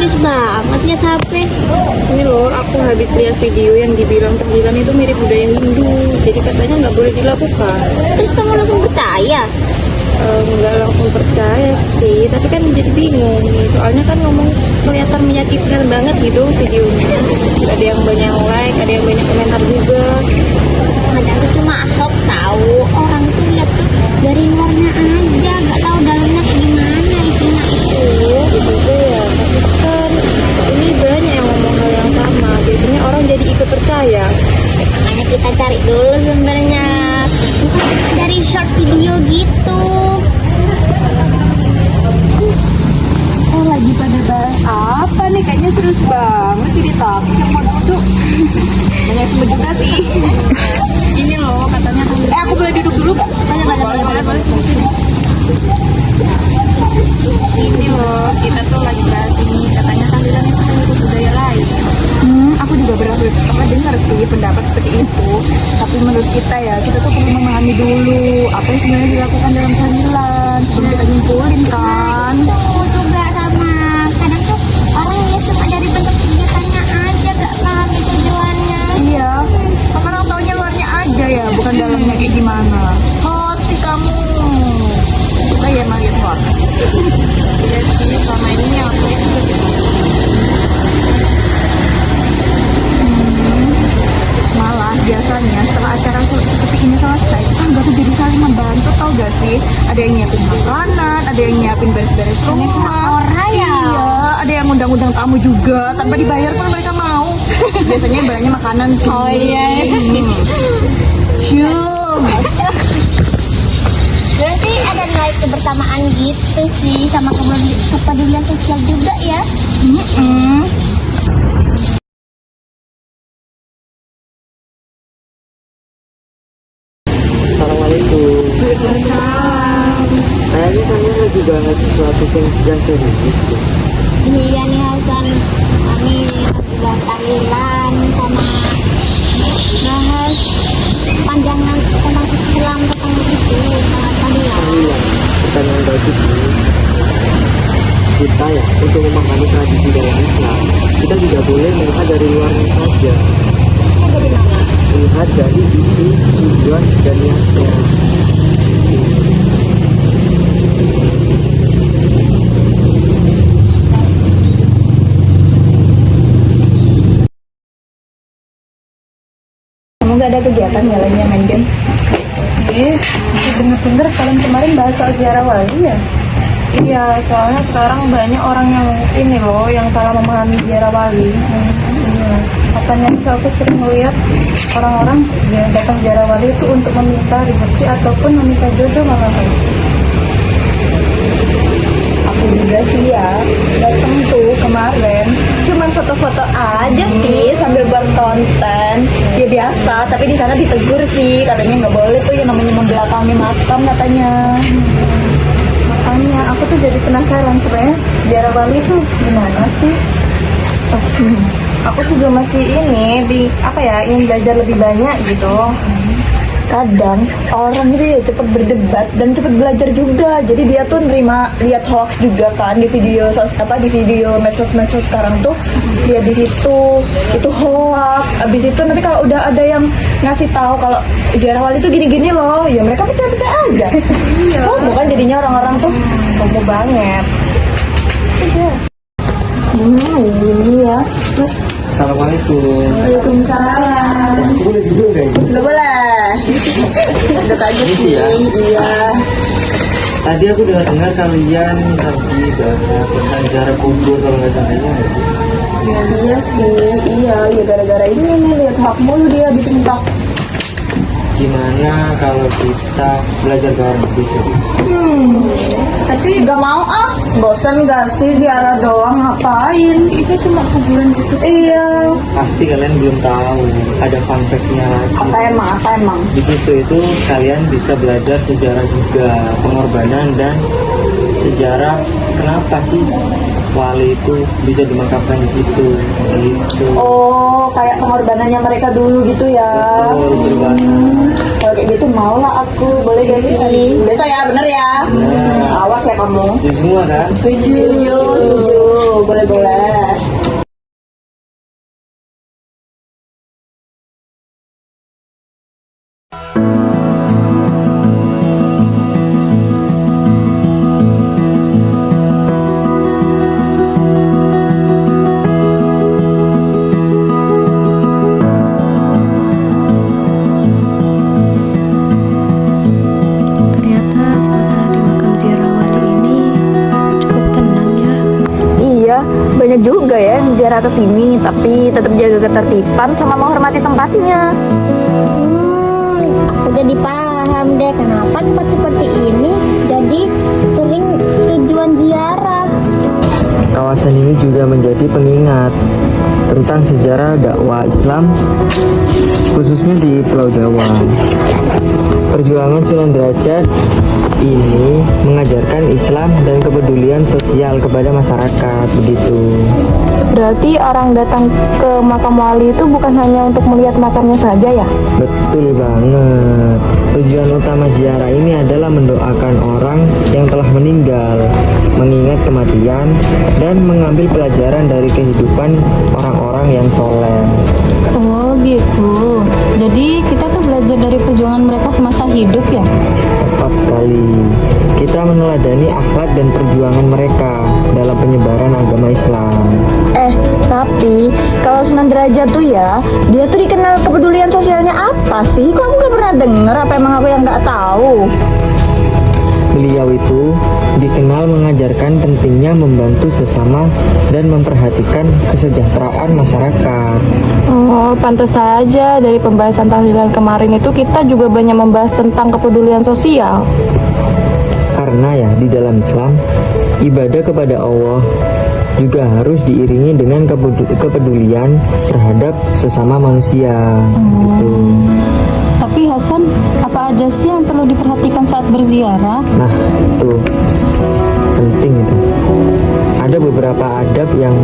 serius banget lihat HP. Ini loh, aku habis lihat video yang dibilang tahlilan itu mirip budaya Hindu. Jadi katanya nggak boleh dilakukan. Terus kamu langsung percaya? Nggak langsung percaya sih, tapi kan jadi bingung nih. Soalnya kan ngomong kelihatan menyakitkan banget gitu videonya. Ada yang banyak like, ada yang banyak komentar juga. Kadang tuh cuma hoax tahu. Orang tuh lihat tuh dari luarnya aja, nggak tahu dalamnya kayak gimana isinya itu. Gitu ya, tapi kan ini banyak yang ngomong hal yang sama. Biasanya orang jadi ikut percaya. Makanya kita cari dulu sumbernya. Bukan cuma dari short video gitu. Lagi pada bahas apa nih? Kayaknya serius banget jadi takut mau duduk. Banyak semua juga sih. Ini loh katanya Aku boleh duduk dulu gak? boleh. Ini loh, kita tuh lagi bahas ini. Katanya tahlilan itu mengikut budaya lain. Aku juga pernah dengar sih pendapat seperti itu. Tapi menurut kita ya, kita tuh perlu memahami dulu apa yang sebenarnya dilakukan dalam tahlilan sebelum kita nyimpulin kan. Itu juga sama. Kadang tuh orang lihat cuma dari bentuk kegiatannya aja, gak paham tujuannya. Iya, orang taunya luarnya aja ya, bukan dalamnya kayak gimana. Hoax sih kamu. Suka ya emang lihat hoax. Iya sih, selama ini yang aku lihat juga gitu. Malah biasanya setelah acara seperti ini selesai, tetangga tuh jadi saling membantu, tau gak sih? Ada yang nyiapin makanan, ada yang nyiapin beres-beres rumah. Orang ya. Iya, ada yang ngundang-undang tamu juga tanpa dibayar pun mereka mau. Biasanya yang banyak makanan sih. Oh iya. Cium. Berarti ada nilai kebersamaan gitu sih, sama kepedulian sosial juga ya. Assalamualaikum. Kayaknya kalian lagi bahas sesuatu yang serius gitu. Iya nih Hasan, kami bilang tahlilan sama bahas pandangan tentang Islam tentang itu tahlilan. Tahlilan, pertanyaan bagus sih. Kita ya, untuk memahami tradisi dalam Islam, kita tidak boleh melihat dari luarnya saja. Terusnya dari mana? Melihat dari isi, tujuan, dan niatnya. Kamu gak ada kegiatan ya lainnya main game? Dengar-dengar kemarin bahas soal ziarah wali ya? Iya, soalnya sekarang banyak orang yang ini loh, yang salah memahami ziarah wali. Iya. Makanya itu aku sering melihat orang-orang datang ziarah wali itu untuk meminta rezeki ataupun meminta jodoh malah. Aku juga sih ya, datang tuh kemarin cuman foto-foto aja sih sambil buat konten. Ya biasa, tapi di sana ditegur sih, katanya nggak boleh tuh yang namanya membelakangi makam katanya. Makanya aku tuh jadi penasaran sebenarnya ziarah wali itu gimana sih? Aku juga masih ingin belajar lebih banyak gitu. Kadang orang itu ya cepet berdebat dan cepet belajar juga. Jadi dia tuh lihat hoax juga kan di video di video medsos sekarang tuh dia di situ itu hoax. Abis itu nanti kalau udah ada yang ngasih tahu kalau ziarah wali itu gini-gini loh, ya mereka percaya aja. Oh, bukan jadinya orang-orang tuh Bobo banget. ini ya. Assalamualaikum. Waalaikumsalam. Aku boleh duduk nggak ini? Gak boleh. Udah aja Ini sih ya. Iya. Tadi aku udah dengar kalian lagi bahas tentang ziarah kubur kalau nggak salah ya nggak sih? Iya sih, iya ya gara-gara ini nih lihat hak mulu dia di tempat. Gimana kalau kita belajar bareng bisa? Tapi gak mau bosan gak sih ziarah doang ngapain? Isinya cuma kuburan gitu. Iya. Pasti kalian belum tahu, ada fun fact-nya lagi. Apa emang? Di situ itu kalian bisa belajar sejarah juga, pengorbanan dan sejarah kenapa sih wali itu bisa dimakamkan di situ gitu. Oh, kayak pengorbanannya mereka dulu gitu ya. Betul banget. Kalau kayak gitu maulah aku, boleh gak sih? Besok ya, bener ya? Awas ya kamu. Itu semua kan? Setuju, boleh. Ternyata suasana di makam ziarah wali ini cukup tenang ya. Iya, banyak juga ya yang ziarah ke sini, tapi tetap jaga ketertiban sama menghormati tempatnya. Aku jadi paham deh kenapa tempat seperti ini jadi sering tujuan ziarah. Kawasan ini juga menjadi pengingat tentang sejarah dakwah Islam khususnya di Pulau Jawa. Perjuangan Sunan Derajat ini mengajarkan Islam dan kepedulian sosial kepada masyarakat begitu. Berarti orang datang ke makam wali itu bukan hanya untuk melihat makamnya saja ya? Betul banget. Tujuan utama ziarah ini adalah mendoakan orang yang telah meninggal, mengingat kematian, dan mengambil pelajaran dari kehidupan orang-orang yang soleh. Oh gitu. Jadi kita tuh belajar dari perjuangan mereka semasa hidup ya? Tepat sekali. Kita meneladani akhlak dan perjuangan mereka dalam penyebaran agama Islam. Tapi kalau Sunan Derajat tuh ya, dia tuh dikenal kepedulian sosialnya apa sih? Kok aku gak pernah denger? Apa emang aku yang gak tahu? Beliau itu dikenal mengajarkan pentingnya membantu sesama dan memperhatikan kesejahteraan masyarakat. Oh, pantas saja dari pembahasan tahlilan kemarin itu kita juga banyak membahas tentang kepedulian sosial. Karena ya di dalam Islam, ibadah kepada Allah juga harus diiringi dengan kepedulian terhadap sesama manusia. Gitu. Tapi Hasan, apa aja sih yang perlu diperhatikan saat berziarah? Nah, itu penting itu. Ada beberapa adab yang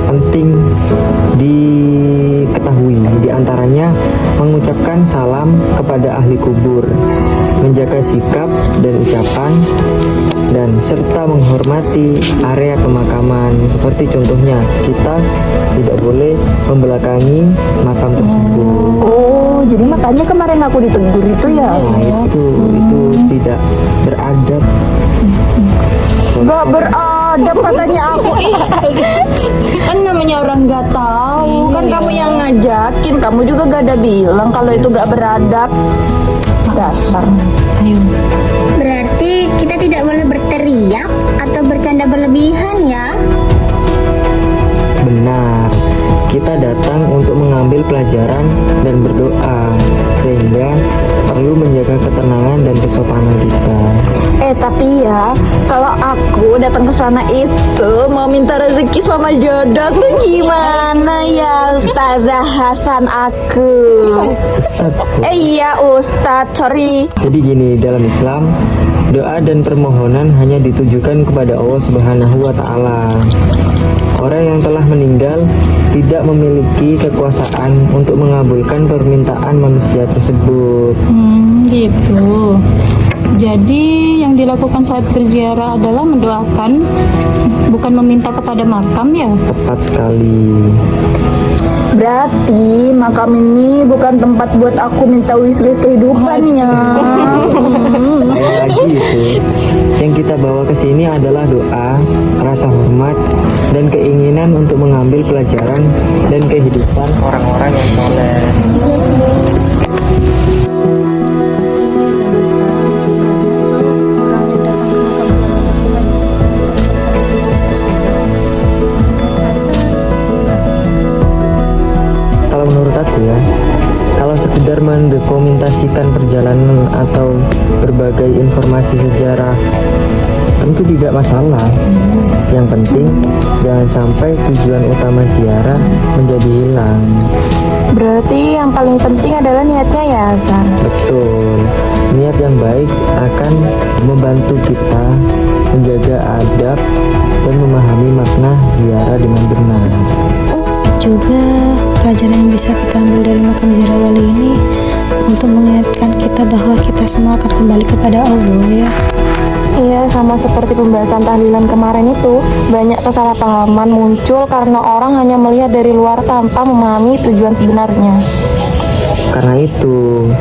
penting diketahui. Di antaranya mengucapkan salam kepada ahli kubur, menjaga sikap dan ucapan, dan serta menghormati area pemakaman. Seperti contohnya, kita tidak boleh membelakangi makam tersebut. Oh, jadi makanya kemarin aku ditegur itu ya? Nah, itu tidak beradab. Gak beradab katanya aku. Kan namanya orang gak tahu. Kan kamu yang ngajakin, kamu juga gak ada bilang kalau itu gak beradab. Dasar. Ayo. Berarti kita tidak boleh berteriak atau bercanda berlebihan ya. Benar, kita datang untuk mengambil pelajaran dan berdoa, sehingga perlu menjaga ketenangan dan kesopanan kita. Tapi ya, kalau aku datang ke sana itu mau minta rezeki sama jodoh tuh gimana ya, Ustazah Hasan aku? Ustadz, Iya Ustadz, sorry. jadi gini, dalam Islam, doa dan permohonan hanya ditujukan kepada Allah Subhanahu wa Ta'ala. Orang yang telah meninggal tidak memiliki kekuasaan untuk mengabulkan permintaan manusia tersebut. Gitu. Jadi yang dilakukan saat berziarah adalah mendoakan, bukan meminta kepada makam ya? Tepat sekali. Berarti makam ini bukan tempat buat aku minta wishlist kehidupannya. Lagi itu, yang kita bawa ke sini adalah doa, rasa hormat, dan keinginan untuk mengambil pelajaran dan kehidupan orang-orang yang soleh. Tapi zaman sekarang banyak tuh orang yang datang ke makam ziarah wali hanya untuk konten di media sosial. Menurut Hasan gimana? Kalau menurut aku ya, kalau sekedar mendokumentasikan perjalanan atau berbagai informasi sejarah tentu tidak masalah. Yang penting jangan sampai tujuan utama ziarah menjadi hilang. Berarti yang paling penting adalah niatnya ya Hasan. Betul. Niat yang baik akan membantu kita menjaga adab dan memahami makna ziarah dengan benar. Juga pelajaran yang bisa kita ambil dari makam ziarah wali ini untuk mengingatkan kita bahwa kita semua akan kembali kepada Allah ya. Iya, sama seperti pembahasan tahlilan kemarin itu, banyak kesalahpahaman muncul karena orang hanya melihat dari luar tanpa memahami tujuan sebenarnya. Karena itu,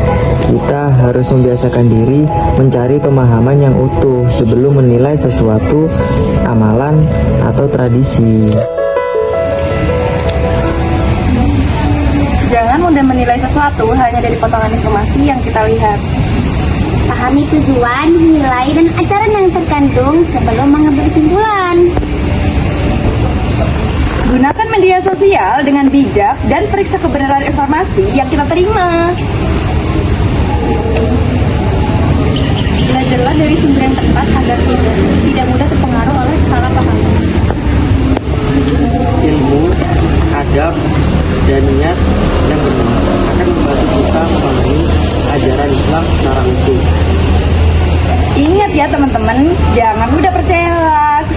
kita harus membiasakan diri mencari pemahaman yang utuh sebelum menilai sesuatu, amalan, atau tradisi. Jangan mudah menilai sesuatu hanya dari potongan informasi yang kita lihat. Pahami tujuan, nilai, dan ajaran yang terkandung sebelum mengambil kesimpulan. Gunakan media sosial dengan bijak dan periksa kebenaran informasi yang kita terima. Belajarlah dari sumber yang tepat agar kita tidak mudah terpengaruh oleh kesalahpahaman. Ilmu, adab, dan niat yang benar akan membantu kita memahami ajaran Islam secara utuh. Ingat ya teman-teman, jangan mudah percaya hoax.